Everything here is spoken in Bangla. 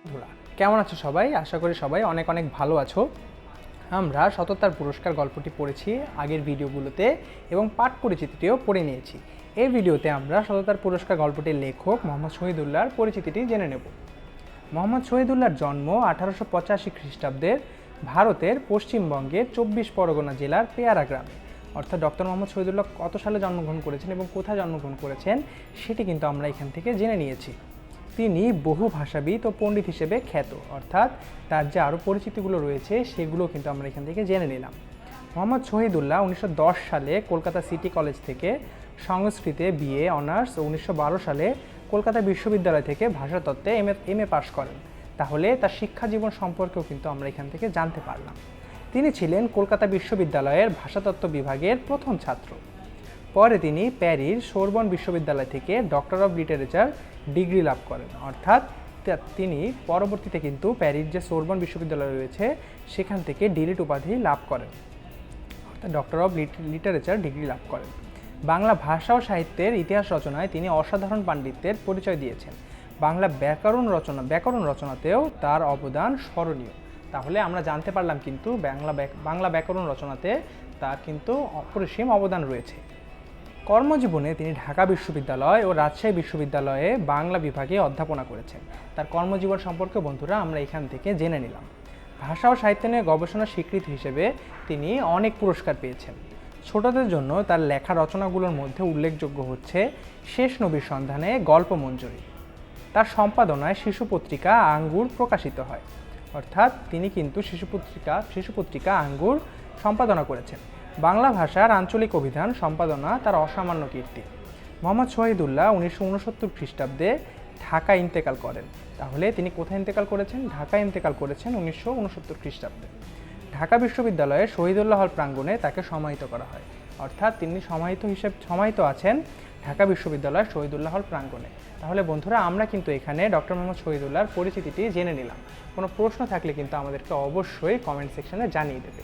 বন্ধুরা কেমন আছো সবাই? আশা করি সবাই অনেক অনেক ভালো আছো। আমরা সততার পুরস্কার গল্পটি পড়েছি আগের ভিডিওগুলোতে এবং পাঠ পরিচিতিটিও পড়ে নিয়েছি। এই ভিডিওতে আমরা সততার পুরস্কার গল্পটির লেখক মোহাম্মদ শহীদুল্লাহর পরিচিতিটি জেনে নেব। মোহাম্মদ শহীদুল্লাহর জন্ম 1885 খ্রিস্টাব্দের ভারতের পশ্চিমবঙ্গের 24 পরগনা জেলার পেয়ারা গ্রামে। অর্থাৎ ডক্টর মোহাম্মদ শহীদুল্লাহ কত সালে জন্মগ্রহণ করেছেন এবং কোথায় জন্মগ্রহণ করেছেন সেটি কিন্তু আমরা এখান থেকে জেনে নিয়েছি। তিনি বহু ভাষাবিদ ও পণ্ডিত হিসেবে খ্যাত, অর্থাৎ তার যে আরও পরিচিতিগুলো রয়েছে সেগুলো কিন্তু আমরা এখান থেকে জেনে নিলাম। মোহাম্মদ শহীদুল্লাহ 1910 সালে কলকাতা সিটি কলেজ থেকে সংস্কৃতে বিএ অনার্স ও 1912 সালে কলকাতা বিশ্ববিদ্যালয় থেকে ভাষাতত্ত্বে এমএ পাশ করেন। তাহলে তার শিক্ষা জীবন সম্পর্কেও কিন্তু আমরা এখান থেকে জানতে পারলাম। তিনি ছিলেন কলকাতা বিশ্ববিদ্যালয়ের ভাষাতত্ত্ব বিভাগের প্রথম ছাত্র। পরে তিনি প্যারিস সোরবন বিশ্ববিদ্যালয় থেকে ডক্টর অব লিটারেচার ডিগ্রি লাভ করেন, অর্থাৎ তিনি পরবর্তীতে কিন্তু প্যারিস যে সোরবন বিশ্ববিদ্যালয় রয়েছে সেখান থেকে ডিলিট উপাধি লাভ করেন, অর্থাৎ ডক্টর অব লিটারেচার ডিগ্রি লাভ করেন। বাংলা ভাষা ও সাহিত্যের ইতিহাস রচনায় তিনি অসাধারণ পাণ্ডিত্যের পরিচয় দিয়েছেন। বাংলা ব্যাকরণ রচনাতেও তার অবদান স্মরণীয়। তাহলে আমরা জানতে পারলাম কিন্তু বাংলা ব্যাকরণ রচনাতে তার কিন্তু অপরিসীম অবদান রয়েছে। কর্মজীবনে তিনি ঢাকা বিশ্ববিদ্যালয় ও রাজশাহী বিশ্ববিদ্যালয়ে বাংলা বিভাগে অধ্যাপনা করেছেন। তার কর্মজীবন সম্পর্কে বন্ধুরা আমরা এখান থেকে জেনে নিলাম। ভাষা ও সাহিত্য নিয়ে গবেষণার স্বীকৃতি হিসেবে তিনি অনেক পুরস্কার পেয়েছেন। ছোটদের জন্য তার লেখা রচনাগুলোর মধ্যে উল্লেখযোগ্য হচ্ছে শেষ নবীর সন্ধানে গল্প মঞ্জরি। তার সম্পাদনায় শিশু পত্রিকা আঙ্গুর প্রকাশিত হয়, অর্থাৎ তিনি কিন্তু শিশু পত্রিকা আঙ্গুর সম্পাদনা করেছেন। বাংলা ভাষার আঞ্চলিক অভিধান সম্পাদনা তার অসামান্য কীর্তি। মোহাম্মদ শহীদুল্লাহ 1969 খ্রিস্টাব্দে ঢাকা ইন্তেকাল করেন। তাহলে তিনি কোথায় ইন্তেকাল করেছেন? ঢাকা ইন্তেকাল করেছেন 1969 খ্রিস্টাব্দে। ঢাকা বিশ্ববিদ্যালয়ের শহীদুল্লাহ হল প্রাঙ্গণে তাকে সমাহিত করা হয়, অর্থাৎ তিনি সমাহিত আছেন ঢাকা বিশ্ববিদ্যালয়ের শহীদুল্লাহ হল প্রাঙ্গণে। তাহলে বন্ধুরা আমরা কিন্তু এখানে ডক্টর মোহাম্মদ শহীদুল্লাহর পরিচিতিটি জেনে নিলাম। কোনো প্রশ্ন থাকলে কিন্তু আমাদেরকে অবশ্যই কমেন্ট সেকশনে জানিয়ে দেবে।